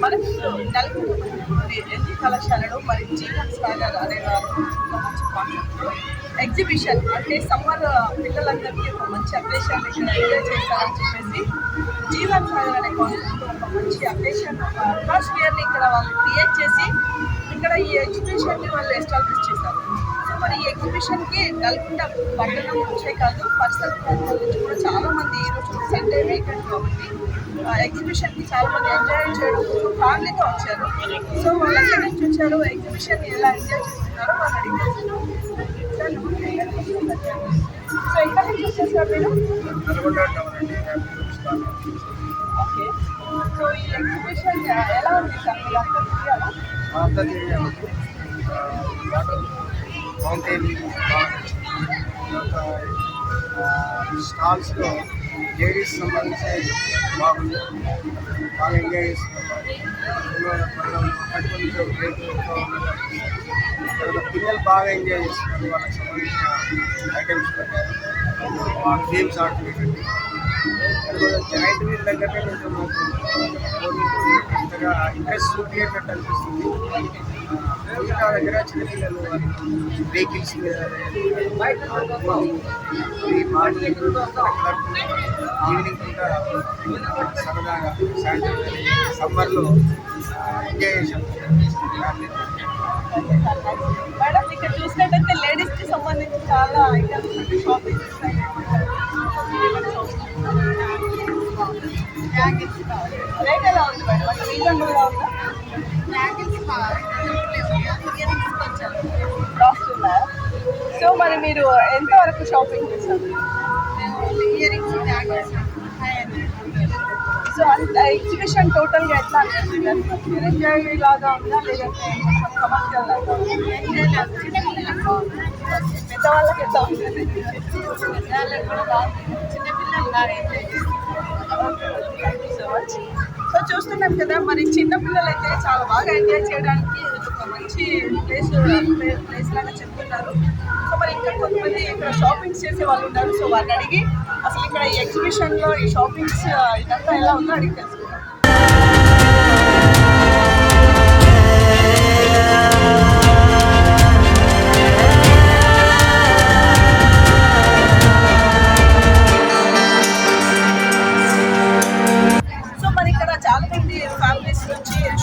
మనం నలుగురు ఎన్ని కళాశాలలో మరి జీవన్ సాగర్ అనేవారు ఒక మంచి కాన్సెప్ట్ ఎగ్జిబిషన్ అంటే సమ్మర్ పిల్లలందరికీ ఒక మంచి అప్డేషన్ ఇక్కడ ఎంజాయ్ చేస్తారని చెప్పేసి జీవన్ సాగర్ అనే కాన్సెప్ట్ ఒక మంచి అప్డేషన్ ఒక అట్మాస్ఫియర్ని ఇక్కడ వాళ్ళు క్రియేట్ చేసి ఇక్కడ ఈ ఎగ్జిబిషన్ని వాళ్ళు ఎస్టాబ్లిష్ చేశారు. సో మరి ఈ ఎగ్జిబిషన్కి నల్గొండ పట్టణం నుంచే కాదు పర్సనల్ ప్రాంతాల నుంచి కూడా చాలామంది ఈరోజు సండే వీకెండ్ కాబట్టి ఎగ్జిబిషన్కి చాలామంది ఎంజాయ్ చేయడం కోసం ఫ్యామిలీతో వచ్చారు. సో వాళ్ళు ఎక్కడి నుంచి వచ్చారు, ఎగ్జిబిషన్ని ఎలా ఎంజాయ్ చేస్తున్నారో వాళ్ళు అడిగారు. సో ఎక్కడి నుంచి వచ్చేసారు మీరు? ఓకే. సో ఈ ఎగ్జిబిషన్ ఎలా ఉంది సార్ మీరు అంతా స్టాల్స్లో లేడీస్ సంబంధించి బాగుంది, బాగా ఎంజాయ్ చేస్తున్నారు. పిల్లలు బాగా ఎంజాయ్ చేస్తున్నారు. వాళ్ళకి సంబంధించిన ఐటమ్స్ పెట్టారు, గేమ్స్ ఆడుతున్నారు. జాయింట్ వీల్ దగ్గరనే కొంచెం అంతగా ఇంట్రెస్ట్ చూపించేటట్టు అనిపిస్తుంది. మిగతా దగ్గర చిన్నపిల్లలు వెహికల్స్ మీద మార్నింగ్ ఈవినింగ్ కూడా సరదాగా సాయంత్రం సమ్మర్లో ఎంజాయ్ చేసాం. మేడం ఇక్కడ చూసినట్టయితే లేడీస్కి సంబంధించి చాలా ఐటమ్స్ షాపింగ్ రేట్ ఎలా ఉంది మేడం? అంటే రీజనబుల్గా ఉందా? కాస్ట్ ఉందా? సో మరి మీరు ఎంతవరకు షాపింగ్ చేశారు? సో అంత ఎగ్జిబిషన్ టోటల్గా ఎట్లా అనిపిస్తుంది? ఎంజాయ్ లాగా ఉందా లేదంటే కమర్షియల్ లాగా ఉందా? పెద్దవాళ్ళకి ఎట్లా ఉంటుంది? Thank you so much. So చూస్తున్నాం కదా మరి చిన్నపిల్లలు అయితే చాలా బాగా ఎంజాయ్ చేయడానికి ఒక మంచి ప్లేస్ లాగా చెప్తున్నారు. సో మరి ఇంకా కొంతమంది ఇక్కడ షాపింగ్స్ చేసే వాళ్ళు ఉన్నారు. సో వాళ్ళని అడిగి అసలు ఇక్కడ ఈ ఎగ్జిబిషన్లో ఈ షాపింగ్స్ ఇదంతా ఎలా ఉందో అడిగి తెలుసుకుంటాం.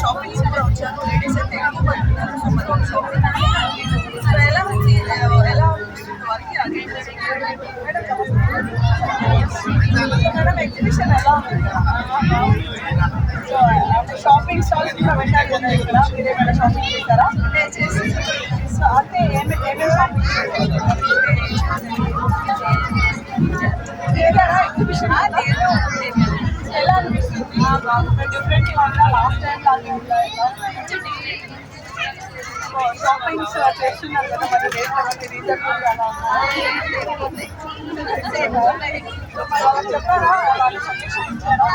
షాపింగ్స్ కూడా వచ్చారు. లేడీస్ అయితే ఎక్కువ పడుతున్నారు. సో మరి షాపింగ్ సో ఎలా ఉంది, ఎలా అనిపిస్తుంది వారికి అగైన్ మేడం ఎగ్జిబిషన్ ఎలా ఉంది? సో అంటే షాపింగ్ స్టాల్స్ కూడా పెట్టారు కదా ఇక్కడ, మీరు ఏమైనా షాపింగ్ చేస్తారా? సో అంటే ఏమేమి షాపింగ్ ఎగ్జిబిషన్ ఎలా అనిపిస్తుంది? డిఫరెంట్గా ఉందా? లాస్ట్ టైం లాగే ఉందా? షాపింగ్స్ చేస్తున్నారు కదా మరి రేట్ అనేది రీజనబుల్గా చెప్పారా? వాళ్ళు సజెషన్ ఇచ్చారా?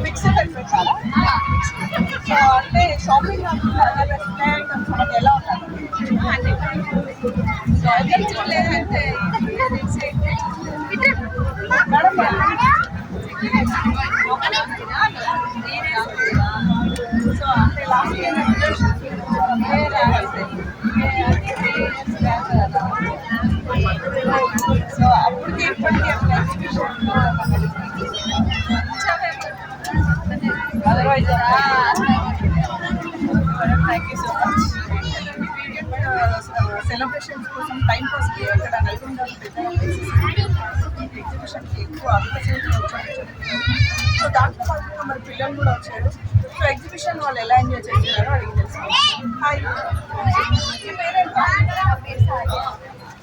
ఫిక్స్డ్ రేట్ పెట్టారా? సో అంటే షాపింగ్ మనకి ఎలా ఉంటారు? చూడలేదంటే మేడం సో అంటే లాస్ట్ ఇయర్ సో అప్పటికి ఇప్పటికీ otherwise thank you so much. Celebrations కోసం టైం పాస్కి ఇక్కడ నల్గొండ ఎగ్జిబిషన్కి ఎక్కువ అభివృద్ధి వచ్చారు. సో దాంట్లో పాటు మరి పిల్లలు కూడా వచ్చారు. సో ఎగ్జిబిషన్ వాళ్ళు ఎలా ఎంజాయ్ చేస్తున్నారో అడిగి తెలుసుకున్నాం. హాయ్,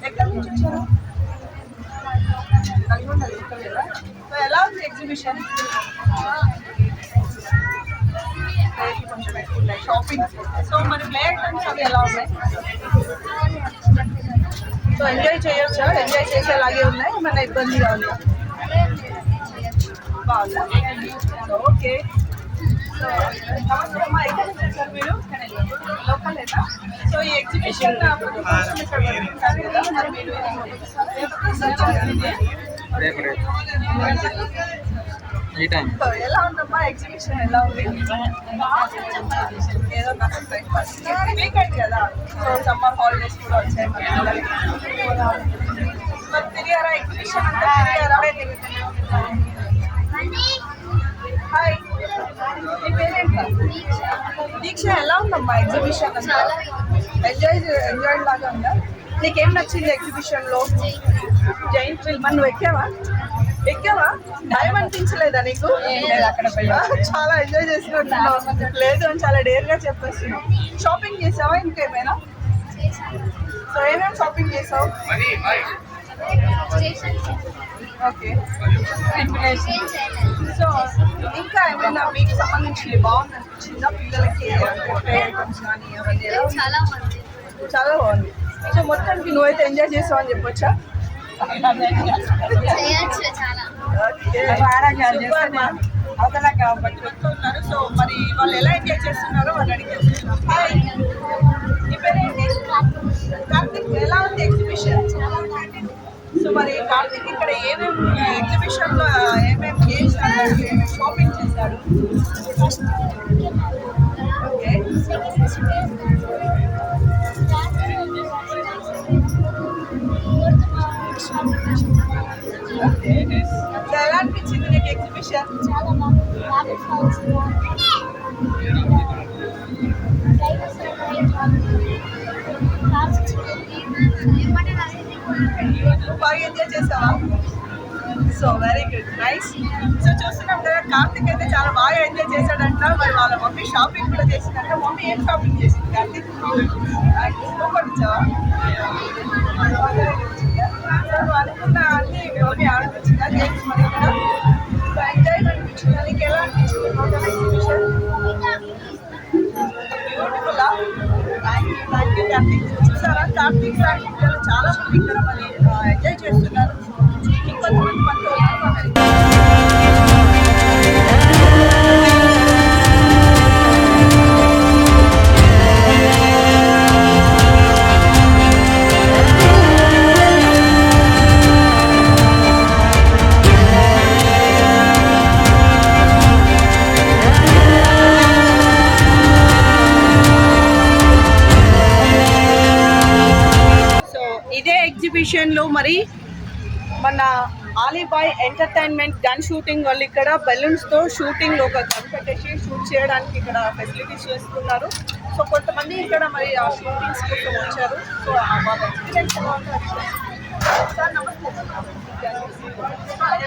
ఎక్కడి నుంచి వచ్చారు? నల్గొండ లోకల్ కదా. సో ఎలా ఉంది ఎగ్జిబిషన్? కొంచెం ఎక్కువ ఉన్నాయి షాపింగ్. సో మరి ప్లే ఐటమ్స్ అవి ఎలా ఉన్నాయి? సో ఎంజాయ్ చేయొచ్చా? ఎంజాయ్ చేసేలాగే ఉన్నాయి, ఏమైనా ఇబ్బందిగా ఉందా? బాగుందా? ఓకే. సో నమస్తే అమ్మా, ఎక్కడ నుంచి వచ్చారు మీరు? లోకల్ లేదా? సో ఈ ఎగ్జిబిషన్ ప్రతి సంవత్సరం ఇక్కడ పెట్టుకుంటారు కదా, మరి మీరు ఈ టైం సో ఎలా ఉందమ్మా ఎగ్జిబిషన్, ఎలా ఉంది? ఏదో నాకు టైం పాస్ వీకెండ్ కదా, సో సమ్మర్ హాలిడేస్ కూడా వచ్చాయి మన పిల్లలకి. మరి తిరిగారా ఎగ్జిబిషన్ అంటే? తిరిగారా? హాయ్, నీ పేరేంటా? దీక్ష. ఎలా ఉందమ్మా ఎగ్జిబిషన్ అంతా? ఎంజాయ్ లాగా ఉందా? నీకేం నచ్చింది ఎగ్జిబిషన్లో? Giant wheel. మరి నువ్వు ఎక్కావా? భయం అనిపించలేదా నీకు? అక్కడ చాలా ఎంజాయ్ చేసినట్టున్నావు. లేదు అని చాలా డేర్గా చెప్పేస్తున్నావు. షాపింగ్ చేసావా ఇంకేమైనా? సో ఏమేమి షాపింగ్ చేసావు? ఓకే. సో ఇంకా ఏమైనా మీకు సంబంధించి బాగుంది అనిపించిందా పిల్లలకి? ఐటమ్స్ కానీ అవన్నీ చాలా బాగుంది. సో మొత్తానికి నువ్వైతే ఎంజాయ్ చేసావు అని చెప్పొచ్చా? అవతల కాబట్టి చెప్తున్నారు. సో మరి వాళ్ళు ఎలా ఎంజాయ్ చేస్తున్నారో వాళ్ళు అడిగి. హాయ్, నీ పేరేంటి? కార్తీక్. ఎలా ఉంది ఎగ్జిబిషన్? సో మరి కార్తీక్ ఇక్కడ ఏమేమి ఎగ్జిబిషన్లో ఏమేమి గేమ్స్ ఆడారు, ఏమేమి షాపింగ్ చేశాడు? ఓకే. సో ఎలా అనిపించింది నీకు ఎగ్జిబిషన్? చాలా బాగుంది. బాగా ఎంజాయ్ చేసావా? So very good, nice. So చూస్తున్నాం కదా, కార్తీక్ అయితే చాలా బాగా ఎంజాయ్ చేశాడంట. మరి వాళ్ళ మమ్మీ షాపింగ్ కూడా చేసిందంట. మమ్మీ ఏం షాపింగ్ చేసింది కార్తీక్? నువ్వు కొట్టించావా? అనుకున్న అన్ని మమ్మీ ఆడిపించిందా గేమ్స్? మరి కూడా సో ఎంజాయ్మెంట్ అనిపించింది. నీకు ఎలా అనిపించింది టోటల్ ఎగ్జిబిషన్? బ్యూటిఫుల్లా? Thank you Karthik. చూసారా, కార్తీక్ లాంటి పిల్లలు చాలా మంది ఇక్కడ మరి ఎంజాయ్ చేస్తున్నారు. ఇంకొంతమంది మనతో ఉన్నారు. ఎగ్జిబిషన్లో మరి మన ఆలీబాయ్ ఎంటర్టైన్మెంట్ గన్ షూటింగ్ వాళ్ళు ఇక్కడ బెలూన్స్తో షూటింగ్ ఒక గన్ పెట్టేసి షూట్ చేయడానికి ఇక్కడ ఫెసిలిటీస్ చేస్తున్నారు. సో కొంతమంది ఇక్కడ మరి ఆ షూటింగ్స్ కోసం వచ్చారు. సో వాళ్ళ ఎక్స్పీరియన్స్ ఎలా ఉంటుంది సార్? నమస్తే.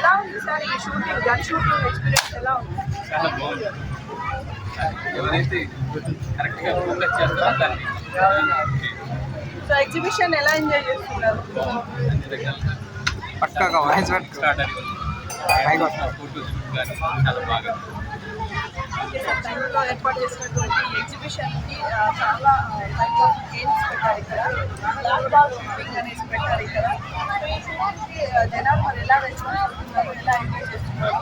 ఎలా ఉంది సార్ ఈ షూటింగ్, గన్ షూటింగ్ ఎక్స్పీరియన్స్ ఎలా ఉంది? చాలా బాగుంది. ఎవరైతే కరెక్ట్గా ఫోకస్ చేస్తారో దాన్ని సో ఎగ్జిబిషన్ ఎలా ఎంజాయ్ చేస్తున్నారు? పక్కాగా వాయిస్ స్టార్ట్ అని ఫోటో షూట్ కానీ చాలా బాగా టైంలో ఏర్పాటు చేసినటువంటి ఎగ్జిబిషన్కి చాలా టైప్ ఆఫ్ గేమ్స్ పెట్టారు ఇక్కడ. లాల్బాల్ షూటింగ్ అనేసి పెట్టారు ఇక్కడ. జనాలు మరి ఎలా రెస్పాన్స్ అవుతున్నారు, ఎలా ఎంజాయ్ చేస్తున్నారు,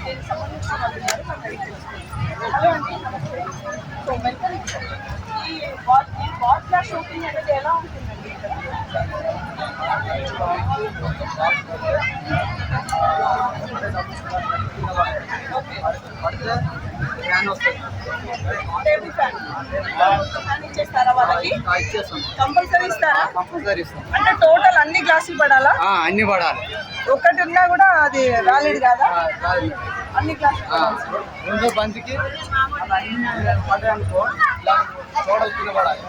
దీనికి సంబంధించిన వాళ్ళు ఉన్నారు. మాకు అడిగి తెలుసుకుంటారు. హలో అండి, నమస్తే. So welcome. ఈ బాట్లా షూటింగ్ అనేది ఎలా ఉంటుందండి ఇక్కడ? టేబుల్ ఫ్యాన్ ఇచ్చేస్తారా వాళ్ళకి? కంపల్సరీ ఇస్తారా? కంపల్సరీ ఇస్తాం. అంటే టోటల్ అన్ని గ్లాసులు పడాలా? అన్ని పడాలి. ఒకటి ఉన్నా కూడా అది వ్యాలిడ్ కాదా? అన్ని గ్లాసులు రెండో బంతికి పడ్డానుకో చూడాలి కింద పడాలి.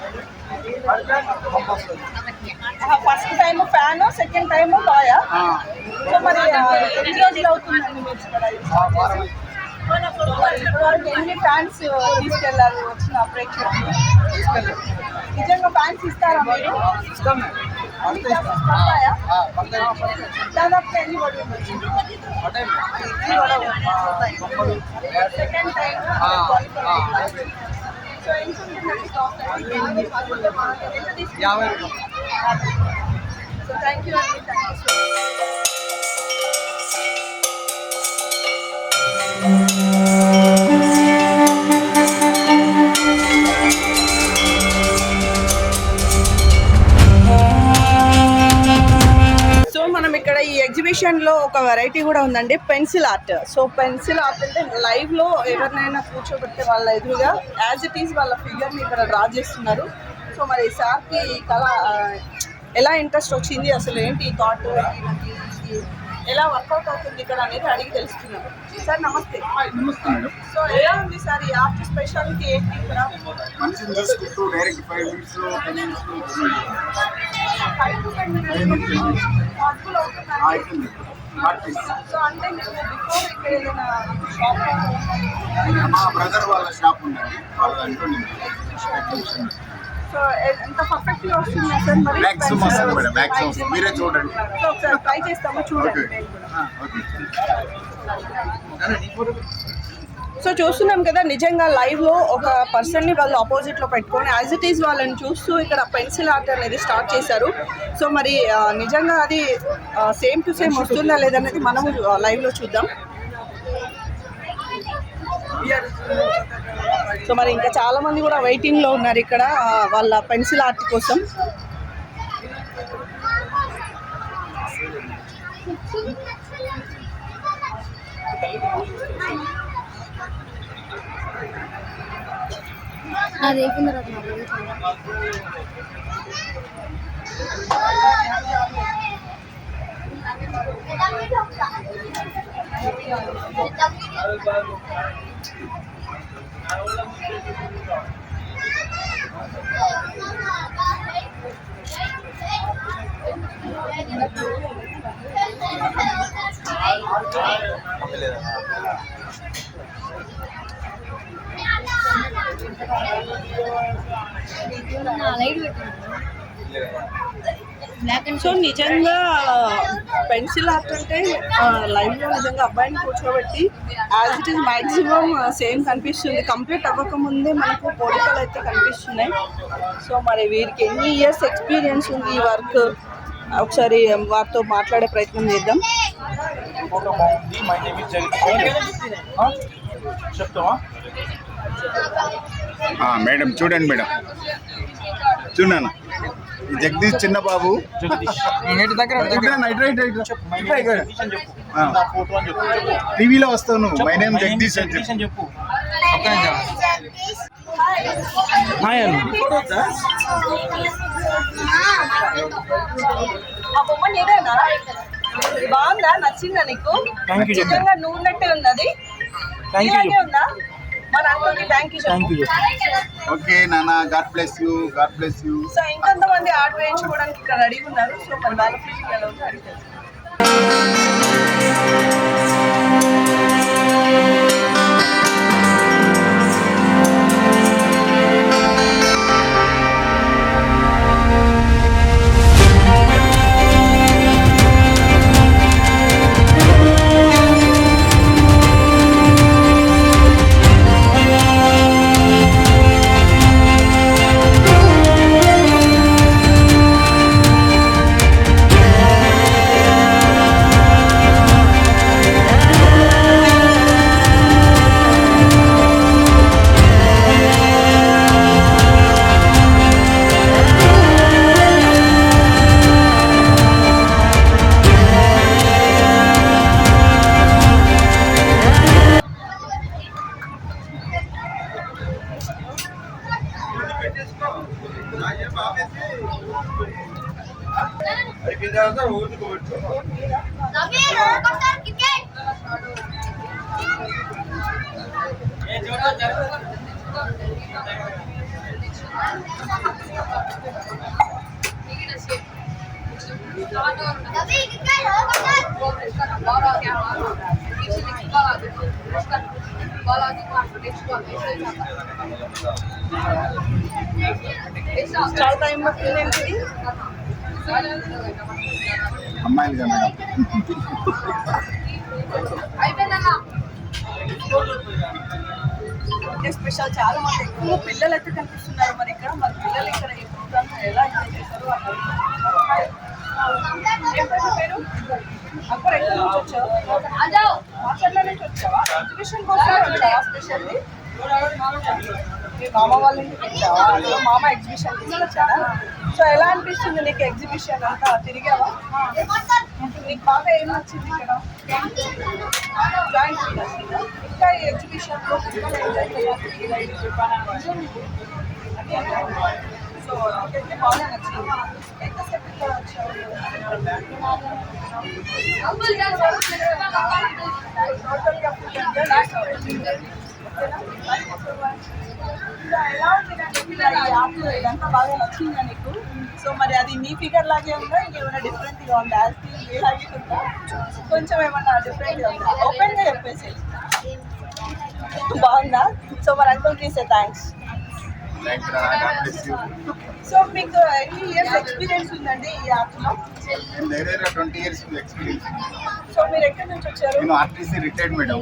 First time fan, second time బాయా? సో మరి ఎన్ని రోజులు అవుతుందండి మీరు ఇక్కడ? ఎన్ని ఫ్యాన్స్ తీసుకెళ్ళారు వచ్చిన ప్రేక్షకులు? నిజంగా ఫ్యాన్స్ ఇస్తారా మీరు? పడతాయా? దాదాపు ఎన్ని పడుతుంది? Second time. సో ఎంత ఉంటుందండి? 50 రూపాయలు. సో థ్యాంక్ యూ అండి, థ్యాంక్ యూ సో మచ్. ఎగ్జిబిషన్లో ఒక వెరైటీ కూడా ఉందండి, pencil art. So pencil art అంటే లైవ్లో ఎవరినైనా కూర్చోబెడితే వాళ్ళ ఎదురుగా యాజ్ ఇట్ ఈజ్ వాళ్ళ ఫిగర్ని ఇక్కడ డ్రా చేస్తున్నారు. సో మరి సార్కి కళ ఎలా ఇంట్రెస్ట్ వచ్చింది, అసలు ఏంటి ఈ థాట్, ఎలా వర్కౌట్ అవుతుంది ఇక్కడ అనేది అడిగి తెలుసుకున్నాను. సార్ నమస్తే. నమస్తే మేడం. సో ఎలా ఉంది సార్ ఈ ఆర్ట్ స్పెషాలిటీ ఏంటి ఇక్కడ? మనిషిని చూసుకుంటూ డైరెక్ట్ 5 మినిట్స్లో 10 మినిట్స్లో పాసిబుల్ అవుతుంది. సో అంటే మీరు బిఫోర్ ఇక్కడ ఏదైనా షాప్ మా బ్రదర్ వాళ్ళ షాప్ ఉందండి, వాళ్ళ దాంట్లో నేను ఎగ్జిబిషన్. సో ఎంత పర్ఫెక్ట్గా వస్తుంది సార్? మరి మ్యాక్సిమం వస్తుంది మేడం, మ్యాక్సిమం మీరే చూడండి. సో ఒకసారి ట్రై చేస్తాము, చూడండి. సో చూస్తున్నాం కదా, నిజంగా లైవ్లో ఒక పర్సన్ని వాళ్ళు ఆపోజిట్లో పెట్టుకొని యాజ్ ఇట్ ఈజ్ వాళ్ళని చూస్తూ ఇక్కడ పెన్సిల్ ఆర్ట్ అనేది స్టార్ట్ చేశారు. సో మరి నిజంగా అది సేమ్ టు సేమ్ వస్తుందా లేదనేది మనము లైవ్లో చూద్దాం. సో మరి ఇంకా చాలా మంది కూడా వెయిటింగ్లో ఉన్నారు ఇక్కడ వాళ్ళ పెన్సిల్ ఆర్ట్ కోసం. అది సో నిజంగా పెన్సిల్ ఆర్ట్ అంటే లైవ్లో నిజంగా అబ్బాయిని కూర్చోబెట్టి as it is maximum same కనిపిస్తుంది. కంప్లీట్ అవ్వకముందే మనకు పోలికలు అయితే కనిపిస్తున్నాయి. సో మరి వీరికి ఎన్ని ఇయర్స్ ఎక్స్పీరియన్స్ ఉంది ఈ వర్క్, ఒకసారి వారితో మాట్లాడే ప్రయత్నం చేద్దాం. మేడం చూడండి మేడం, చూడన్నా జగదీష్ చిన్నబాబు టీవీలో వస్తావు నువ్వు. మై నేమ్ జగదీష్ అని చెప్పు. ఆ బొమ్మ నీదేనా? బాగుందా? నచ్చిందా నీకు? నిజంగా నువ్వు ఉన్నట్టే ఉంది అది. ఉందా? మన అంకుల్కి థ్యాంక్ యూ. ఓకే నాన్న, God bless you, God bless you. So ఇంకొంతమంది ఆర్ట్ వేయించుకోవడానికి ఇక్కడ రెడీ ఉన్నారు. సో మన వాళ్ళ ఫీలింగ్ ఎలా ఉందో అడిగారు. చాలా టైం పడుతుంది. అమ్మాయిలుగా మేడం. స్పెషల్ చాలా మంది ఎక్కువ పిల్లలు అయితే కనిపిస్తున్నారు. మరి ఇక్కడ మరి పిల్లలు ఇక్కడ ఈ ప్రోగ్రామ్ ఎలా ఎంజాయ్ చేస్తారు? పేరు అక్కడ ఎక్కడ నుంచి వచ్చావు? మాట్లాడలే నుంచి వచ్చావా? ఎగ్జిబిషన్ కోసం స్పెషల్లీ మీ మామ వాళ్ళ ఇంటికి వచ్చావా? సో మామ ఎగ్జిబిషన్ తీసుకొచ్చాడా? సో ఎలా అనిపిస్తుంది నీకు ఎగ్జిబిషన్ అంతా తిరిగావా? నీకు బాగా ఏం నచ్చింది ఇక్కడ? జాయింట్ వీల్ నచ్చిందా? ఇంకా ఈ ఎగ్జిబిషన్లో ఎంజాయ్ చేయాలి. సో నాకైతే బాగా నచ్చింది. ఎంతసేపు ఇక్కడ వచ్చావు? టోటల్గా ఫుల్ ఎంజాయ్ చేసావు. ఎలా ఉంది యాప్లో ఇదంతా బాగా నచ్చిందా నీకు? సో మరి అది నీ ఫిగర్ లాగే ఉందా, ఇంకేమైనా డిఫరెంట్గా ఉందా? యాజ్ ఇలాగే ఉందా, కొంచెం ఏమన్నా డిఫరెంట్గా ఉందా? ఓపెన్గా చెప్పేసి బాగుందా? సో మరి అంకుల్ తీసే థ్యాంక్స్. సో మీకు ఎన్ని ఇయర్స్ ఎక్స్పీరియన్స్ ఉందండి ఈ యాప్లో? 20 years ఎక్స్పీరియన్స్. సో మీరు ఎక్కడి నుంచి వచ్చారు? నేను ఆర్టీసీ రిటైర్డ్ మేడం.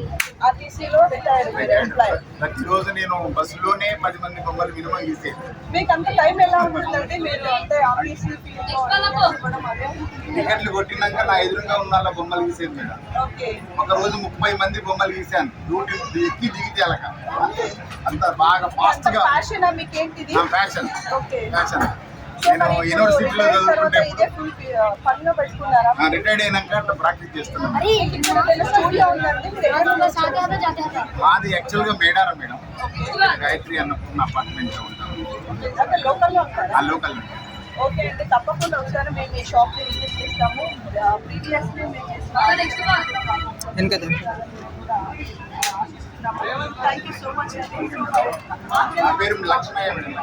ఆర్టీసీలో రిటైర్డ్ ఎంప్లాయ్. ప్రతిరోజు నేను బస్సులోనే 10 మంది బొమ్మలు మినిమం గీసేది. మీకు అంత టైం ఎలా ఉంటుందండి? మీరు అంటే ఆర్టీసీ ఇవ్వడం అదే టికెట్లు కొట్టినాక నా ఎదురుగా ఉన్న వాళ్ళ బొమ్మలు గీసేది మేడం. ఓకే. ఒక రోజు 30 మంది బొమ్మలు గీసాను. డ్యూటీ ఎక్కి దిగితే అలక అంత బాగా ఫాస్ట్ గా. ఫ్యాషన్ మీకు ఏంటిది? నా ఫ్యాషన్. ఓకే. ఫ్యాషన్. నేను యూనివర్సిటీలో చదువుకుంటే ఇదే ఫుల్ పనిలో పెట్టుకున్నారా? రిటైర్డ్ అయినాక అట్లా ప్రాక్టీస్ చేస్తున్నాను. స్కూల్లో ఉందండి మీరు ఎక్కడ ఉన్నారు? మాది యాక్చువల్గా మేడారం మేడం. గాయత్రి అన్నపూర్ణ అపార్ట్మెంట్లో ఉంటాను. అంటే లోకల్లో ఉంటారా? ఆ లోకల్. ఓకే అండి, తప్పకుండా ఒకసారి మేము ఈ షాప్ని విజిట్ చేస్తాము. ప్రీవియస్లీ మేము చేస్తాము. థ్యాంక్ యూ సో మచ్ అండి. నా పేరు లక్ష్మయ్య మేడం.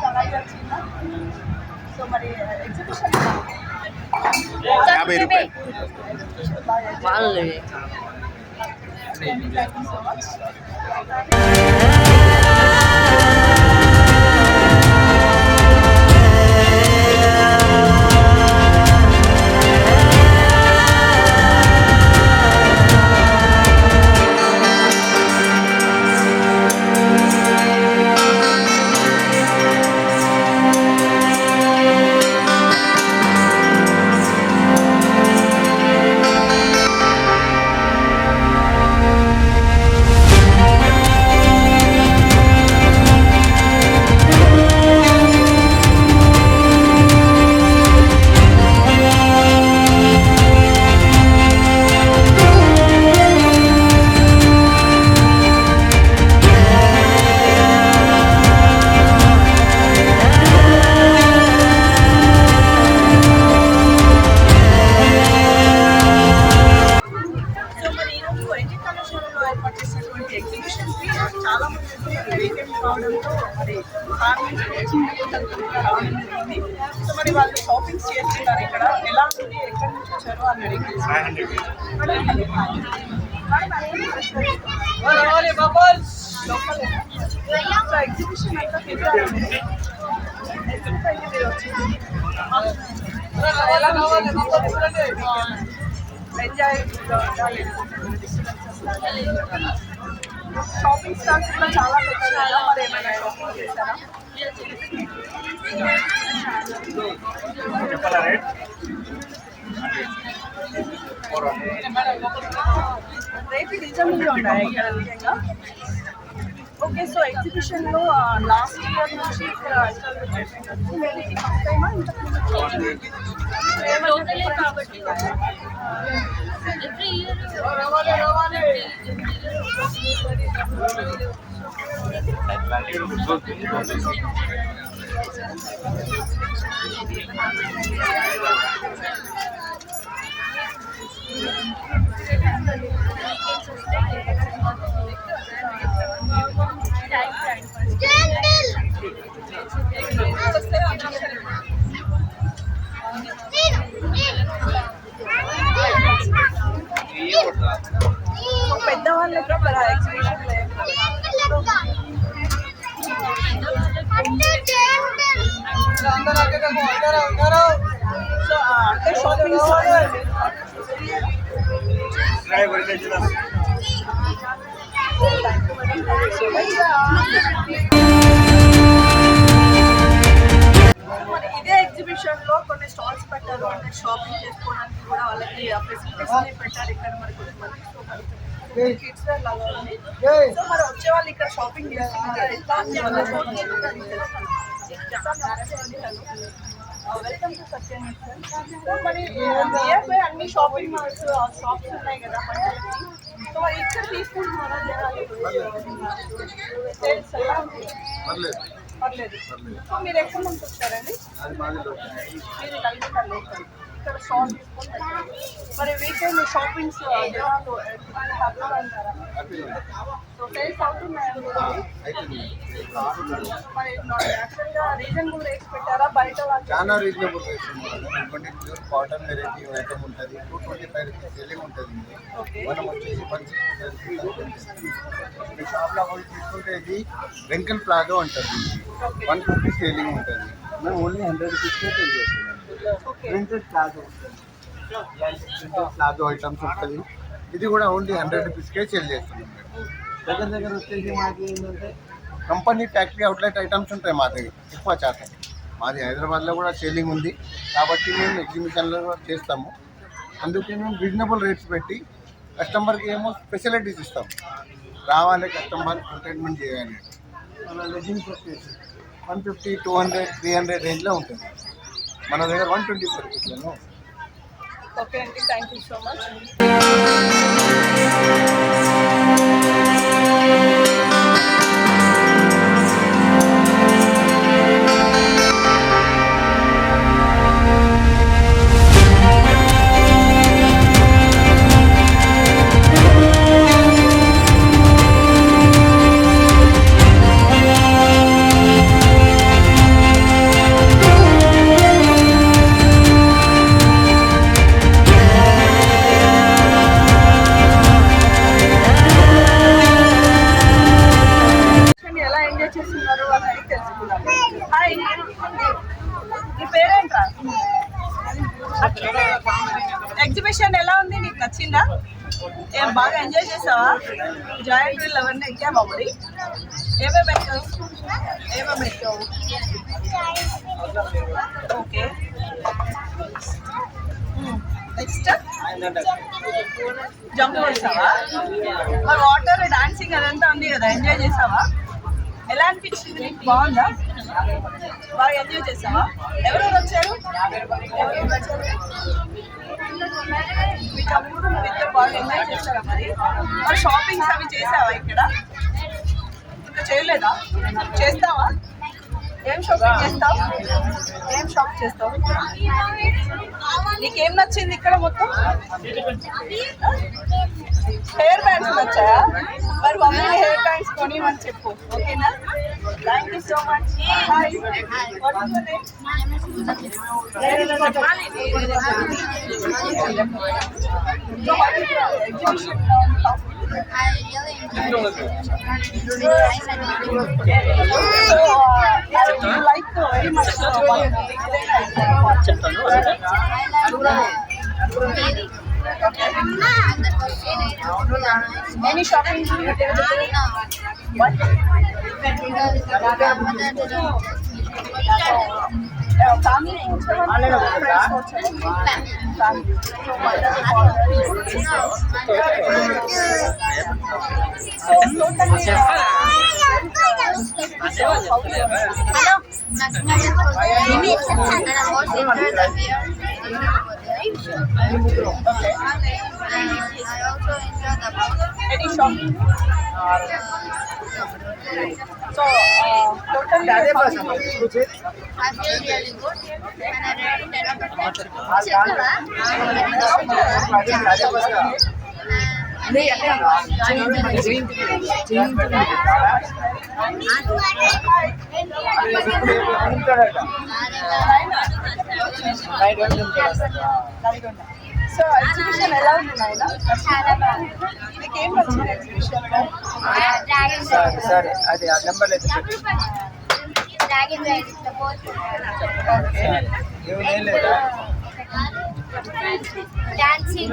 అలాగే వచ్చిందా? సో మరి ఎగ్జిబిషన్ 50 రూపాయలు. Thank you so much. ఎగ్జిబిషన్కి చాలా మంది వీకెండ్ రావడంతో మరి ఫ్యామిలీస్ వచ్చి రావడం జరిగింది. సో మరి వాళ్ళు షాపింగ్స్ చేస్తున్నారు ఇక్కడ. ఎలా ఉంది, ఎక్కడి నుంచి వచ్చారు అని అడిగి సో ఎగ్జిబిషన్ అంతా తిరిగారండి. మీరు వచ్చింది ఎంజాయ్ షాపింగ్ స్టాల్స్ కూడా చాలా పెట్టారు కదా, మరి ఏమైనా షాపింగ్ చేశారా? రేపు రీజనబుల్గా ఉంటాయి ఇక్కడ ముఖ్యంగా. ఓకే, సో ఎగ్జిబిషన్లో లాస్ట్ ఇయర్ నుంచి ఇక్కడ ఫస్ట్ టైమా కాబట్టి every year పెద్దవాళ్ళకి ఇక్కడ ఎగ్జిబిషన్లో సో అంటే షాపింగ్ ఇదే ఎగ్జిబిషన్లో కొన్ని స్టాల్స్ పెట్టారు, అంటే షాపింగ్ చేసుకోవడానికి కూడా వాళ్ళకి ఫెసిలిటీస్ పెట్టారు ఇక్కడ మరి కొంతమంది. కిడ్స్ వేర్ లాగా ఉంది. సో మరి వచ్చే వాళ్ళు ఇక్కడ షాపింగ్ చేస్తున్నారు, ఎట్లా ఉంది వెల్కమ్ టు సత్యం. సో మరి నియర్ బై అన్ని షాపింగ్ మాల్స్ షాప్స్ ఉన్నాయి కదా పంటలకి. సో మరి ఇక్కడ తీసుకుంటున్నారా జనాలు? సేల్స్ ఎలా ఉంది? పర్లేదు. సో మీరు ఎక్కడ నుంచి వచ్చారండి? మీరు కల్పిత లోకల్. ఇక్కడ షాప్ తీసుకొని మరి వీకెండ్ షాపింగ్స్ జనాలు హ్యాపీగా అంటారా? సో సేల్స్ అవుతున్నాయి. మరి యాక్చువల్గా రీజనబుల్ రేట్స్ పెట్టారా బయట వాళ్ళు? చాలా రీజనబుల్ రేట్స్ ఉంటుంది. ప్యూర్ కాటన్ వెరైటీ ఐటమ్ ఉంటుంది, 225 రూపీస్ సెల్లింగ్ ఉంటుంది. మనం వచ్చేసి 160 మీ షాప్లో పోయి తీసుకుంటే ఇది వెంకల్ ప్లాజో అంటారు, 150 సేలింగ్ ఉంటుంది. మేము ఓన్లీ 100 రూపీస్కే సేల్ చేస్తున్నాం. ప్రింటెడ్ ప్లాజో ఉంటుంది, ప్రింటెడ్ ప్లాజో ఐటమ్స్ ఉంటుంది. ఇది కూడా ఓన్లీ 100 రూపీస్కే సేల్ చేస్తున్నాం. దగ్గర వచ్చేసి మాకు ఏంటంటే కంపెనీ ఫ్యాక్టరీ అవుట్లెట్ ఐటమ్స్ ఉంటాయి మా దగ్గర ఎక్కువ శాతం. మాది హైదరాబాద్లో కూడా సేలింగ్ ఉంది కాబట్టి మేము ఎగ్జిబిషన్లో చేస్తాము. అందుకే మేము రీజనబుల్ రేట్స్ పెట్టి కస్టమర్కి ఏమో ఫెసిలిటీస్ ఇస్తాము. రావాలి కస్టమర్ ఎంటర్టైన్మెంట్ చేయాలి. మన లెగ్గింగ్స్ వచ్చేసి 150, 200, 300 రేంజ్లో ఉంటుంది. మన దగ్గర 124 రూపీస్లో. ఓకే అండి, థ్యాంక్ యూ సో మచ్. ఎలా ఎంజాయ్ చేస్తున్నారు అని అడిగి తెలుసుకున్నాం. హాయ్, నీ పేరేంట్రా? ఎగ్జిబిషన్ ఎలా ఉంది, నీకు నచ్చిందా? ఏం బాగా ఎంజాయ్ చేసావా? జాయింట్ వీల్ అవన్నీ ఎక్కామా? మరి ఏమేమి ఎక్కావు? ఓకే, నెక్స్ట్ జంప్ చేసావా? మరి వాటర్ డాన్సింగ్ అదంతా ఉంది కదా, ఎంజాయ్ చేసావా? ఎలా అనిపించింది నీకు? బాగుందా? బాగా ఎంజాయ్ చేసావా? ఎవరెవరు వచ్చారు? మీ తమ్ముడు నువ్వు ఇద్దరు బాగా ఎంజాయ్ చేస్తారా? మరి షాపింగ్స్ అవి చేసావా? ఇక్కడ ఇంకా చేయలేదా? చేస్తావా? ఏం షాపింగ్ చేస్తావు? నీకేం నచ్చింది ఇక్కడ మొత్తం? హెయిర్ బ్యాండ్స్ నచ్చాయా? మరి మమ్మీ హెయిర్ బ్యాండ్స్ కొనిమని చెప్పు, ఓకేనా? Thank you so much. Hi, exhibition like very much చెప్తాను. Any shopping? What? Family? Any shopping? So, totally I feel really good and I read 10 out of 10. So exhibition ఎలా ఉంది నాయన? మీకు ఏం నచ్చింది ఎగ్జిబిషన్లో? సరే అది ఆ నెంబర్ అయితే ఏం లేదా? డాన్సింగ్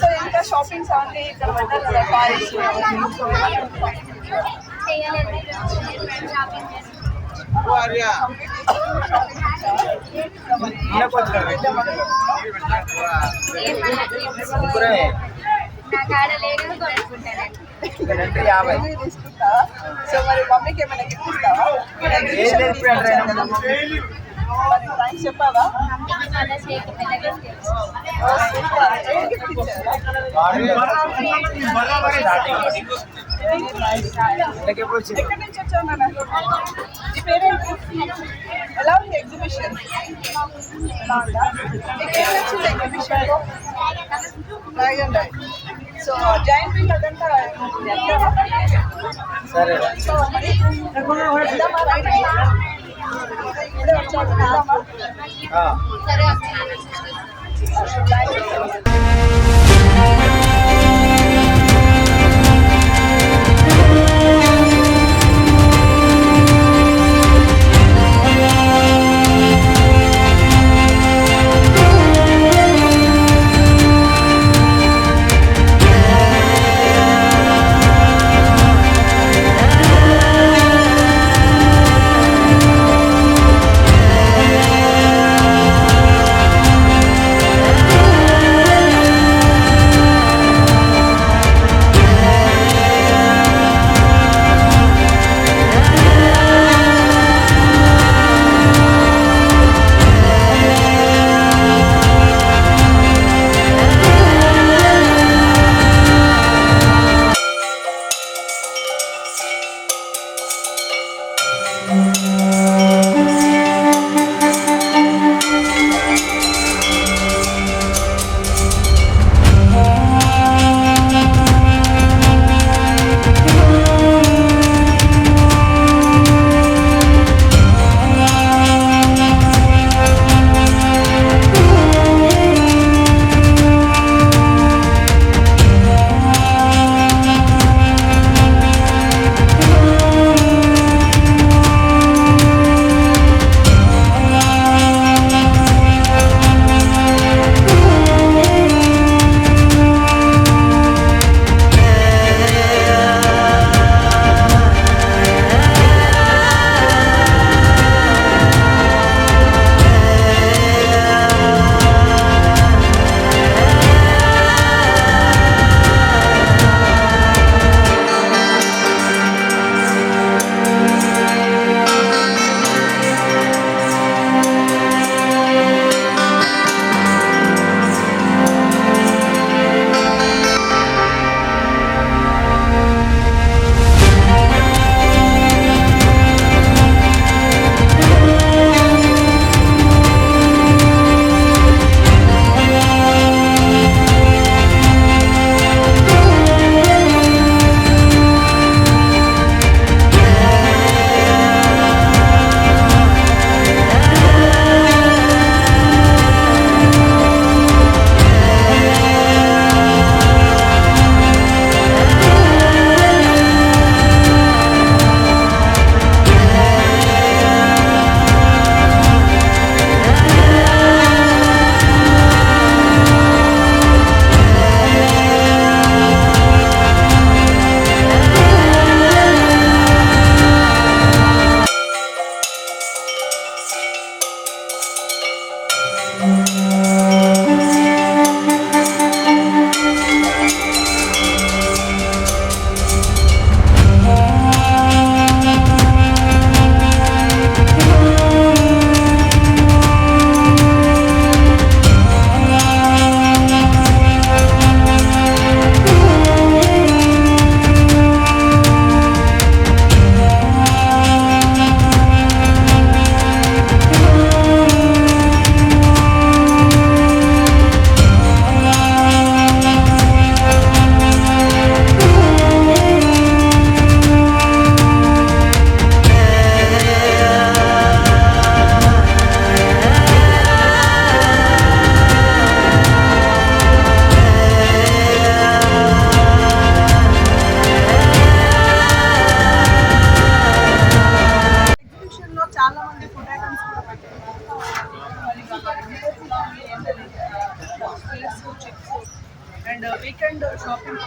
సో ఇంకా షాపింగ్స్ అంటే ఇక్కడ పెట్టారు కదా పారిస్. నాకు ఆడ లేదు కొనుక్కుంటానండి. తీసుకుంటా. సో మరి మమ్మీకి ఏమైనా గిఫ్ట్ ఇస్తావా? మరి థ్యాంక్స్ చెప్పావా? మమ్మీకి మదర్స్ డేకి మెల్లగా ఏం గిఫ్ట్ ఇచ్చారా? ఎక్కడి నుంచి వచ్చావు నాన్న? నీ పేరేంటి? ఎలా ఉంది ఎగ్జిబిషన్? బాగుందా? నీకేం నచ్చింది ఎగ్జిబిషన్లో? డ్రాగన్ డై. సో జాయింట్ వీల్ అదంతా సరే సో మరి వెళ్దామా రైడ్? ఇప్పుడే వచ్చాడు వెళ్దామా? సరే థ్యాంక్ యూ.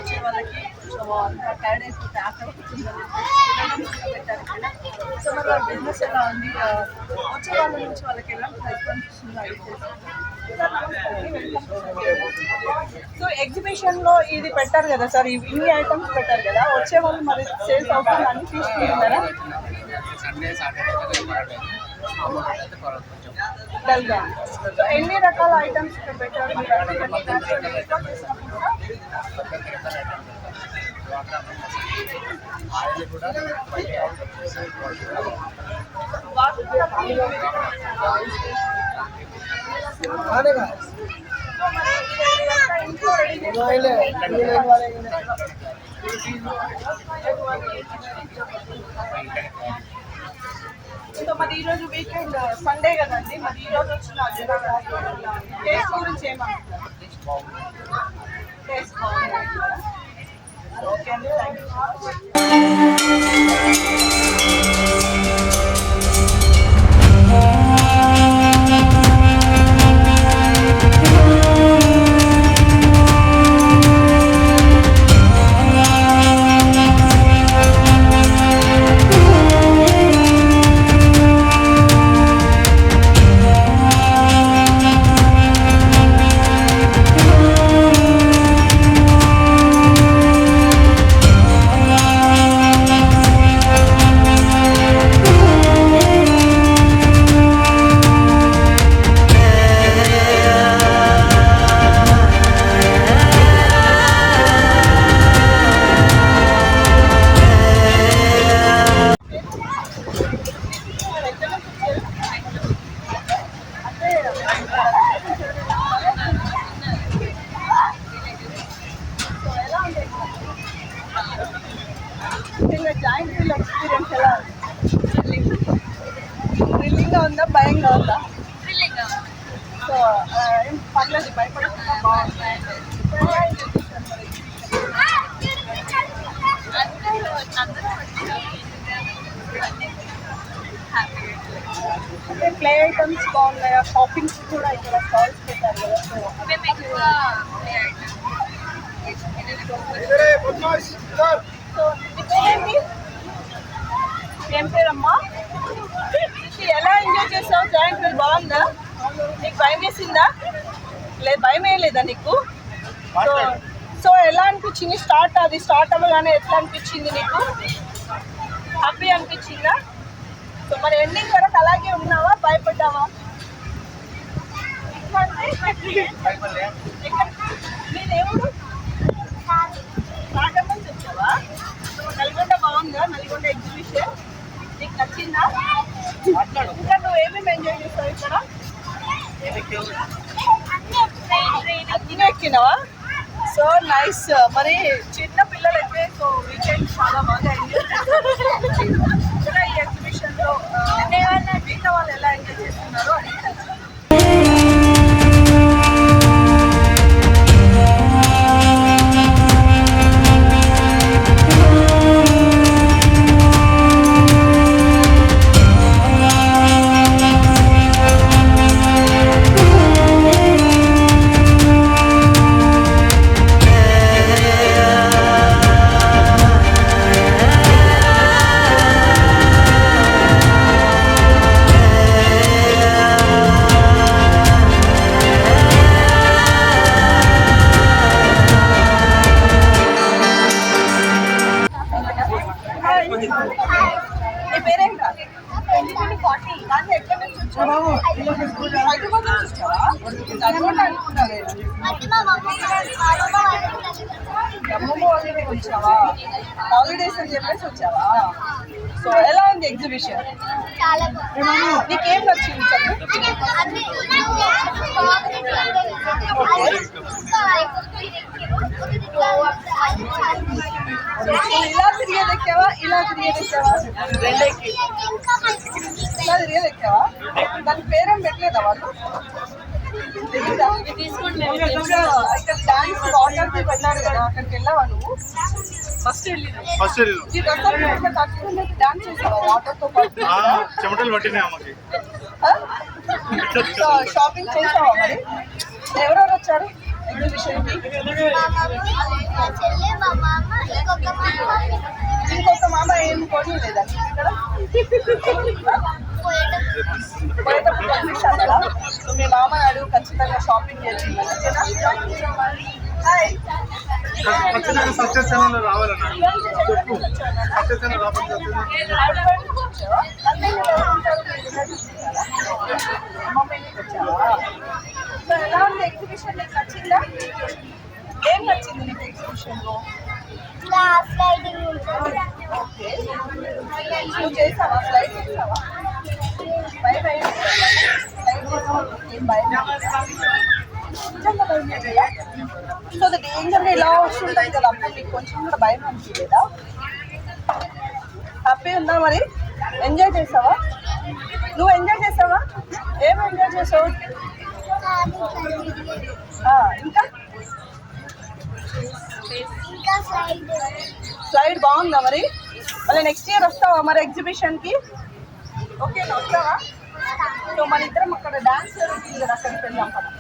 వచ్చే వాళ్ళకి సో అంత టైర్డ్ అయిపోతే అక్కడ కూర్చుందని పెట్టారు కదా. సో మరి వాళ్ళ బిజినెస్ ఎలా ఉంది, వచ్చే వాళ్ళ నుంచి వాళ్ళకి ఎలాంటి రెస్పాన్స్ ఇస్తుందో అడిగి. సో ఎగ్జిబిషన్లో ఇది పెట్టారు కదా సార్, ఇన్ని ఐటమ్స్ పెట్టారు కదా, వచ్చే వాళ్ళు మరి సేల్స్ అవుతుంది అని తీసుకుంటున్నారా? సండే సాటర్డే డల్గా. సో ఎన్ని రకాల ఐటమ్స్ ఇక్కడ పెట్టారు? సో మరి ఈరోజు వీకెండ్ సండే కదండి, మరి ఈరోజు వచ్చిన టేస్ట్ గురించి ఏమంటున్నారు? టేస్ట్ బాగుంది. ఓకే అండి, థ్యాంక్ జాయింట్ వీల్ ఎక్స్పీరియన్స్ ఎలా ఉంది? థ్రిల్లింగ్గా ఉందా, భయంగా ఉందా? సో ఏం పర్లేదు, భయపడకుండా బాగుంది. అంటే ప్లే ఐటమ్స్ బాగున్నాయా? షాపింగ్స్ కూడా ఇక్కడ స్టాల్స్ పెట్టారు కదా. సో మేము ఎక్కువ సో మీ పేరేంటి? ఏం పేరమ్మా? ఎలా ఎంజాయ్ చేసావు? జాయింట్ వీల్ బాగుందా? నీకు భయం వేసిందా? లేదు, భయం ఏం లేదా నీకు? సో సో ఎలా అనిపించింది? స్టార్ట్ అవ్వగానే ఎట్లా అనిపించింది నీకు? హ్యాపీ అనిపించిందా? సో మరి ఎండింగ్ వరకు అలాగే ఉన్నావా, భయపడ్డావా? మీరెవరు? రాగం నుంచి వచ్చావా? సో నల్గొండ బాగుందా? నల్గొండ ఎగ్జిబిషన్ నీకు నచ్చిందా? ఇంకా నువ్వు ఏమేమి ఎంజాయ్ చేస్తావు ఇక్కడ? అన్నీ ఎక్కినావా? So nice. మరి చిన్న పిల్లలైతే సో వీకెండ్ చాలా బాగా ఎంజాయ్ చేస్తారు ఈ ఎగ్జిబిషన్లో. మిగతా వాళ్ళు ఎలా ఎంజాయ్ చేస్తున్నారో అని తెలుసు. నీ పేరేంటా? కానీ ఎక్కడి నుంచి వచ్చావు? హైదరాబాద్ నుంచి వచ్చావా? నల్గొండ అనుకున్నా నేను. అమ్మమ్మ వాళ్ళకి వచ్చావా? హాలిడేస్ అని చెప్పేసి వచ్చావా? సో ఎలా ఉంది ఎగ్జిబిషన్? చాలా బాగుంది. నీకేం నచ్చింది చెప్పు? ఇలా తిరిగేది ఎక్కావా, ఇలా తిరిగేది ఎక్కావా? రెండెక్కి ఇలా తిరిగేది ఎక్కావా? దాని పేరేం పెట్టలేదా వాళ్ళు? ఇక్కడ డాన్స్ వాటర్ది పెట్టారు కదా, అక్కడికి వెళ్ళావా నువ్వు? ఫస్ట్ డాన్స్ చేసావా వాటర్తో పాటు? చెమటలు పట్టినాయి అమ్మకి. షాపింగ్ చేసావా మరి? ఎవరెవరు వచ్చారు? ఎగ్జిబిషన్కి? మా మమ్మీ మా చెల్లి మా మామ ఇంకొక మామ ఇంకొక మామ ఏం కొనలేదా ఇక్కడ? పోయేటప్పుడు పంపిస్తాను కదా. సో మీ మామని అడుగు, ఖచ్చితంగా షాపింగ్ చేసింది. హాయ్, ఖచ్చితంగా సత్య ఛానల్ రావాలన్నాడు. చెప్పు, సత్య ఛానల్ రాకపోతే సో ఎలా ఉంది ఎగ్జిబిషన్? నీకు నచ్చిందా? ఏం నచ్చింది నీకు ఎగ్జిబిషన్లో? స్లైడింగ్ ఉంటుంది. ఓకే, నువ్వు చేసావా? ఫ్లైట్ చేసావా? భయం ఏం భయం నిజంగా భయం లేదా? సో అది డేంజర్గా ఇలా వస్తుంటాయి కదా, అప్పుడు నీకు కొంచెం కూడా భయం అనిపించలేదా? హ్యాపీ ఉందా మరి? ఎంజాయ్ చేసావా? నువ్వు ఎంజాయ్ చేసావా? ఏం ఎంజాయ్ చేసావు? ఇంకా ఇంకా స్లైడ్ స్లైడ్ బాగుందా మరి? మళ్ళీ నెక్స్ట్ ఇయర్ వస్తావా మరి ఎగ్జిబిషన్కి? ఓకే, వస్తావా? సో మన ఇద్దరం అక్కడ డాన్స్ జరుగుతుంది కదా, అక్కడికి వెళ్దాం కదా.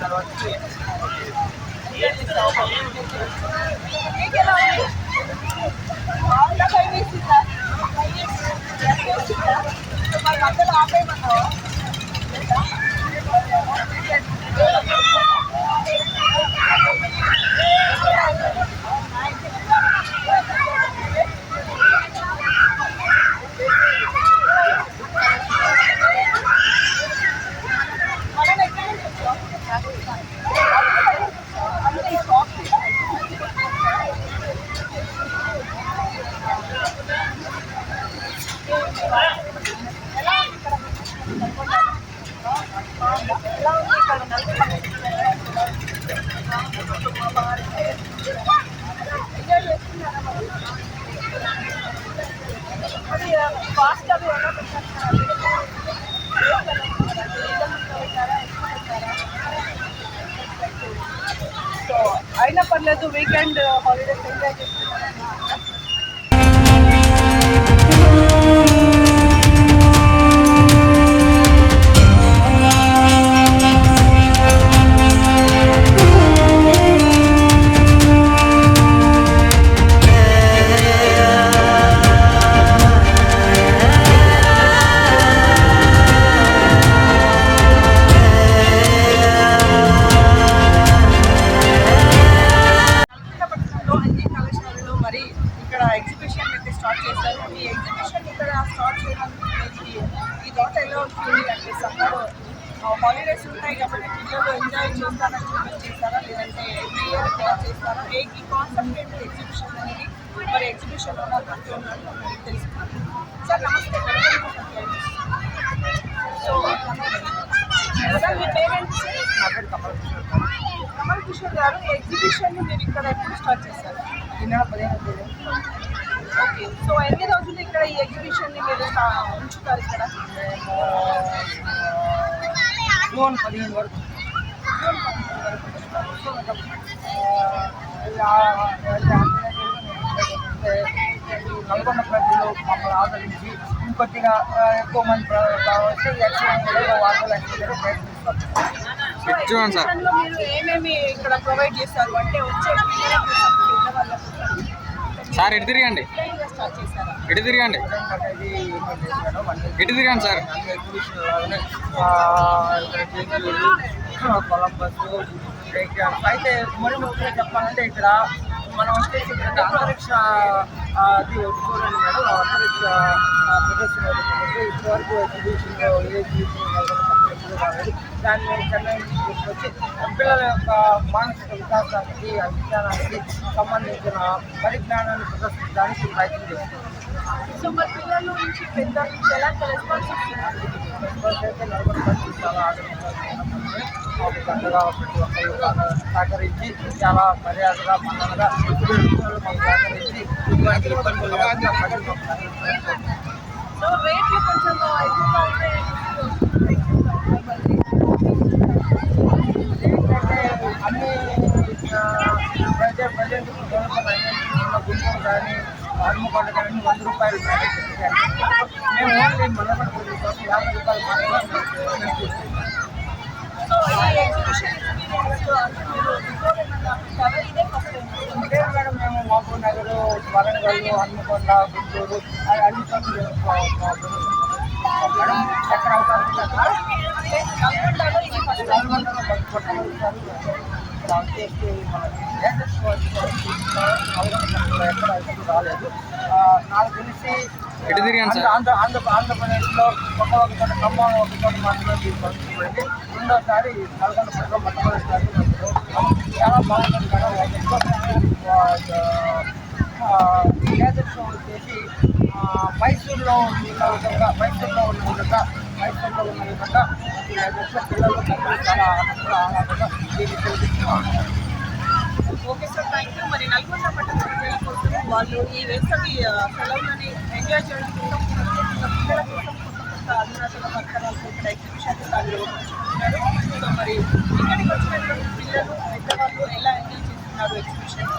తర్వాత మీకు ఎలా ఉంది? బాగుందా? 5 వేసిందా? మరి మధ్యలో ఆపేయమన్నావా? ఫాస్ట్ అవి ఎలా పెట్టారు? సో అయినా పర్లేదు, వీకెండ్ హాలిడేస్ ఎంజాయ్ చేస్తున్నారా? పట్టణంలో అన్ని కళాశాలలో మరి ఇక్కడ ఎగ్జిబిషన్ అయితే స్టార్ట్ చేశారు. ఈ ఎగ్జిబిషన్ ఇక్కడ స్టార్ట్ చేయడానికి ఈ తోట ఎలా వచ్చింది అంటే సమ్మర్ హాలిడేస్ ఉంటాయి కాబట్టి పిల్లలు ఎంజాయ్ చేస్తారని చెప్పి చేస్తారా, లేదంటే ఎవ్రీ ఇయర్ చేస్తారా? ఈ కాన్సెప్ట్ ఏంటి ఎగ్జిబిషన్ అనేది? మరి ఎగ్జిబిషన్లో నాకు అంటూ ఉన్నాను తెలుసుకున్నాను. సార్ నమస్తే. సో సార్ మీ పేరెంట్స్? కమల్ కిషోర్ గారు, ఎగ్జిబిషన్ మీరు ఇక్కడ ఎప్పుడు స్టార్ట్ చేశారు? ఈ నెల 15వ తేదీ ఓకే. సో ఎన్ని రోజులు ఇక్కడ ఈ ఎగ్జిబిషన్ని మీరు ఉంచుతారు ఇక్కడ? జూన్ 15 వరకు. నల్గొండ ప్రజలు మమ్మల్ని ఆదరించి ఇంకొద్దిగా ఎక్కువ మంది వస్తే వార్తలు ప్రయత్నిస్తాం. సో ఎగ్జిబిషన్లో మీరు ఏమేమి ఇక్కడ ప్రొవైడ్ చేస్తారు అంటే వచ్చే సార్ ఇటు తిరగండి, స్టార్ట్ చేశారా? ఇటు తిరగండి, ఇటు తిరగండి సార్. కొలంబస్ అయితే మరి ముఖ్యంగా చెప్పాలంటే ఇక్కడ మనం వచ్చేసి ఇక్కడ అంతరిక్ష అది చూడండి మేడం, అంతరిక్ష ప్రదర్శన ఇప్పటివరకు ఎగ్జిబిషన్లో ఏ ఎగ్జిబిషన్ కాలేదు. దాన్ని చెన్నై తీసుకొచ్చి పిల్లల యొక్క మానసిక వికాసానికి విజ్ఞానానికి సంబంధించిన పరిజ్ఞానాన్ని ప్రదర్శించడానికి ప్రయత్నం చేస్తున్నాం. సో మరి పిల్లల నుంచి పెద్దల నుంచి ఎలాంటి రెస్పాన్స్ ఇస్తున్నారు? అయితే నల్గొండ చాలా చక్కగా ప్రతి ఒక్కరు సహకరించి చాలా మర్యాదగా మన్ననగా మాకు సహకరించి ఇటువంటి ఇబ్బందులు సో రేట్లు కొంచెం ఎక్కువగా ఉంటాయి. అన్ని ప్రజెంట్ గుంటూరు కానీ హనుమకొండ కానీ 100 రూపాయలు మేము ఓన్లీ మల్లపల్లి 50 రూపాయలు మాత్రమే. సో ఈ ఎగ్జిబిషన్ ఇదే మేడం మేము మహబూబ్ నగర్, వరంగల్, హనుమకొండ, గుంటూరు అన్ని చోట్ల మేడం ఎక్కడ అవకాశం నల్గొండలో ఇది ఫస్ట్ నల్గొండలో వచ్చేసి నల్గొండ ఎక్కడ ఎప్పుడు రాలేదు. నాకు తెలిసి ఇటు తిరగండి సార్. ఆంధ్రప్రదేశ్లో ఒక చోట ఖమ్మం ఒక చోట మాత్రమే తీసుకొచ్చింది. రెండోసారి నల్గొండ ప్రజలు మొట్టమొదటిసారి చాలా బాగుంటుంది మేడం. లేదర్ షో వచ్చేసి మైసూరులో ఉన్న విధంగా లేదర్ షో పిల్లలు చాలా ఆనందంగా దీన్ని తెలుస్తున్నాను. Okay sir, thank you. మరి నల్గొండ పట్టణ ప్రజల కోసం వాళ్ళు ఈ వేసవి సెలవులని ఎంజాయ్ చేయడం కోసం పిల్లల కోసం కొత్త అధునాతన పరికరాలతో ఇక్కడ ఎగ్జిబిషన్ నిర్వహించుకుంటున్నారు. సో మరి ఇక్కడికి వచ్చినటువంటి పిల్లలు పెద్దవాళ్ళు ఎలా ఎంజాయ్ చేస్తున్నారు ఎగ్జిబిషన్?